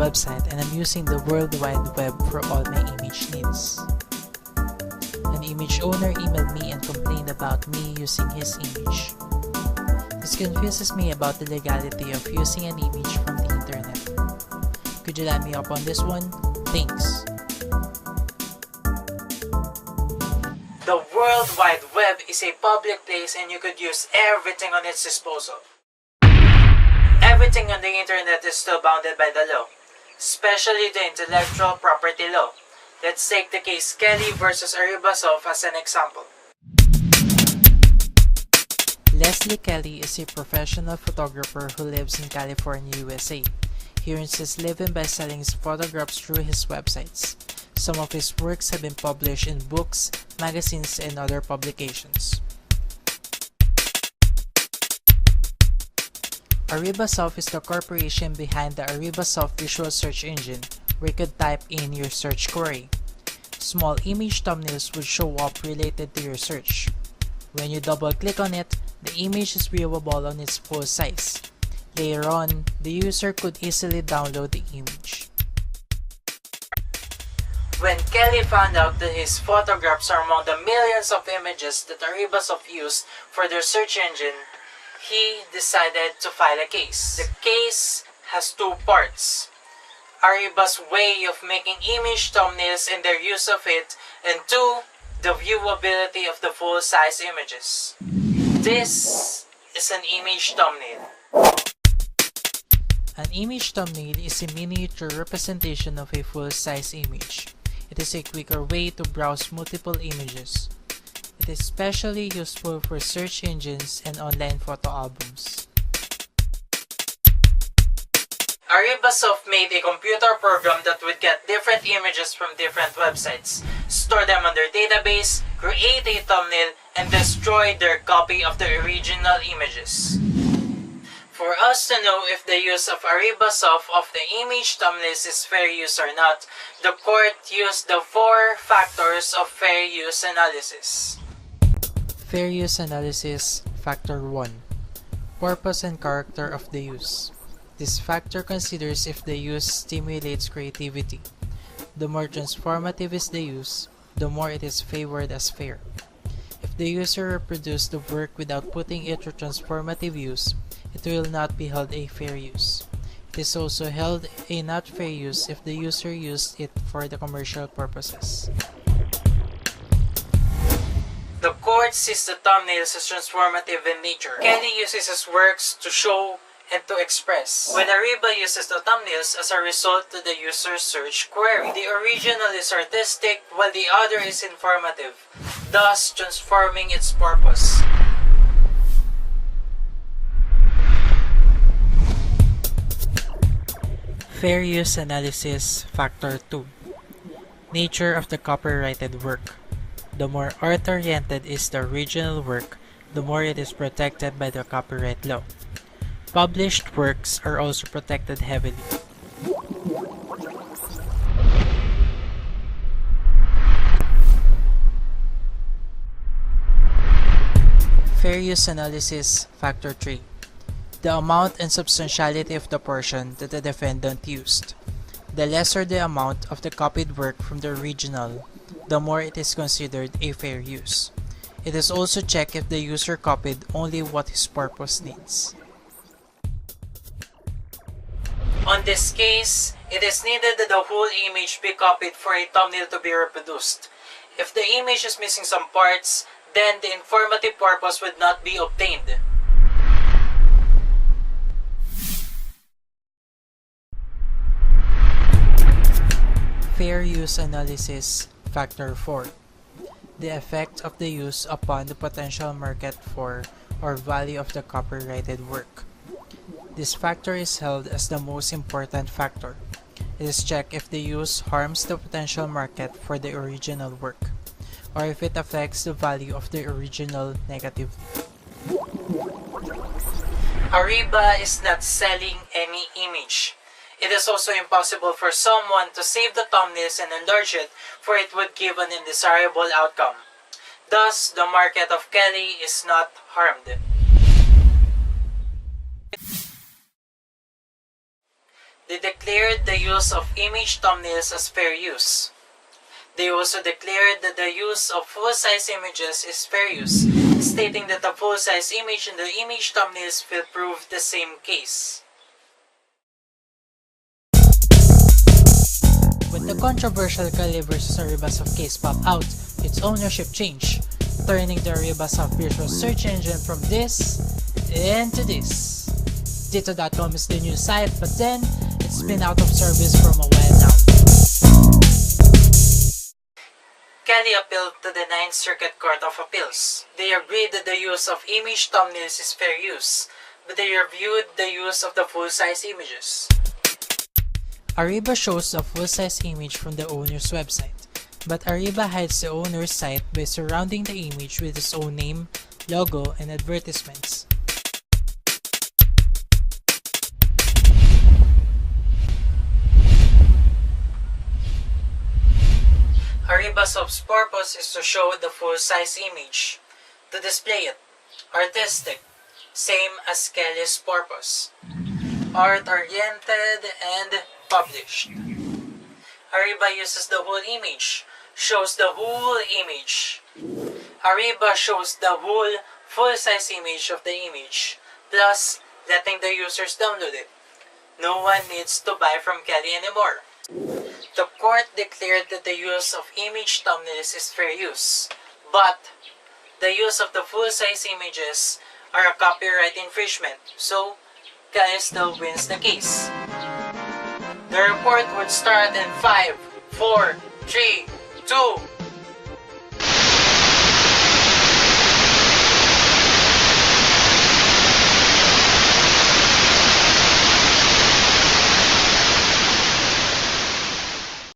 website and I'm using the World Wide Web for all my image needs. An image owner emailed me and complained about me using his image. This confuses me about the legality of using an image from the internet. Could you let me up on this one? Thanks. The World Wide Web is a public place and you could use everything on its disposal. Everything on the internet is still bounded by the law, especially the intellectual property law. Let's take the case Kelly versus Aribba as an example. Leslie Kelly is a professional photographer who lives in California, USA. He earns his living by selling his photographs through his websites. Some of his works have been published in books, magazines, and other publications. Aribba is the corporation behind the Aribba visual search engine, where you could type in your search query. Small image thumbnails would show up related to your search. When you double-click on it, the image is viewable on its full size. Later on, the user could easily download the image. When Kelly found out that his photographs are among the millions of images that Aribba used for their search engine, he decided to file a case. The case has two parts: Aribba's way of making image thumbnails and their use of it, and two, the viewability of the full-size images. This is an image thumbnail. An image thumbnail is a miniature representation of a full-size image. It is a quicker way to browse multiple images. It is especially useful for search engines and online photo albums. Aribba made a computer program that would get different images from different websites, store them on their database, create a thumbnail, and destroy their copy of the original images. For us to know if the use of Aribba of the image thumbnails is fair use or not, the court used the 4 factors of fair use analysis. Fair use analysis, Factor 1. Purpose and character of the use. This factor considers if the use stimulates creativity. The more transformative is the use, the more it is favored as fair. If the user reproduced the work without putting it to transformative use, it will not be held a fair use. It is also held a not fair use if the user used it for the commercial purposes. The court sees the thumbnails as transformative in nature. Kelly uses his works to show and to express. When Aribba uses the thumbnails as a result to the user's search query, the original is artistic while the other is informative, thus transforming its purpose. Fair use analysis, Factor 2. Nature of the copyrighted work. The more art-oriented is the original work, the more it is protected by the copyright law. Published works are also protected heavily. Fair use analysis, Factor 3. The amount and substantiality of the portion that the defendant used. The lesser the amount of the copied work from the original, the more it is considered a fair use. It is also checked if the user copied only what his purpose needs. On this case, it is needed that the whole image be copied for a thumbnail to be reproduced. If the image is missing some parts, then the informative purpose would not be obtained. Fair use analysis, Factor 4. The effect of the use upon the potential market for or value of the copyrighted work. This factor is held as the most important factor. It is checked if the use harms the potential market for the original work, or if it affects the value of the original negatively. Aribba is not selling any image. It is also impossible for someone to save the thumbnails and enlarge it, for it would give an undesirable outcome. Thus, the market of Kelly is not harmed. They declared the use of image thumbnails as fair use. They also declared that the use of full-size images is fair use, stating that the full-size image and the image thumbnails will prove the same case. When the controversial Kali vs Aribba case popped out, its ownership changed, turning the Aribba virtual search engine from this into this. Dito.com is the news site, but then it's been out of service from a while now. Kali appealed to the 9th Circuit Court of Appeals. They agreed that the use of image thumbnails is fair use, but they reviewed the use of the full-size images. Aribba shows a full-size image from the owner's website, but Aribba hides the owner's site by surrounding the image with its own name, logo, and advertisements. Aribba's purpose is to show the full-size image, to display it, artistic, same as Kelly's purpose, art-oriented and published. Aribba uses the whole image, shows the whole image. Aribba shows the whole full-size image of the image, plus letting the users download it. No one needs to buy from Kelly anymore. The court declared that the use of image thumbnails is fair use, but the use of the full-size images are a copyright infringement, so Kelly still wins the case. The report would start in 5, 4, 3, 2,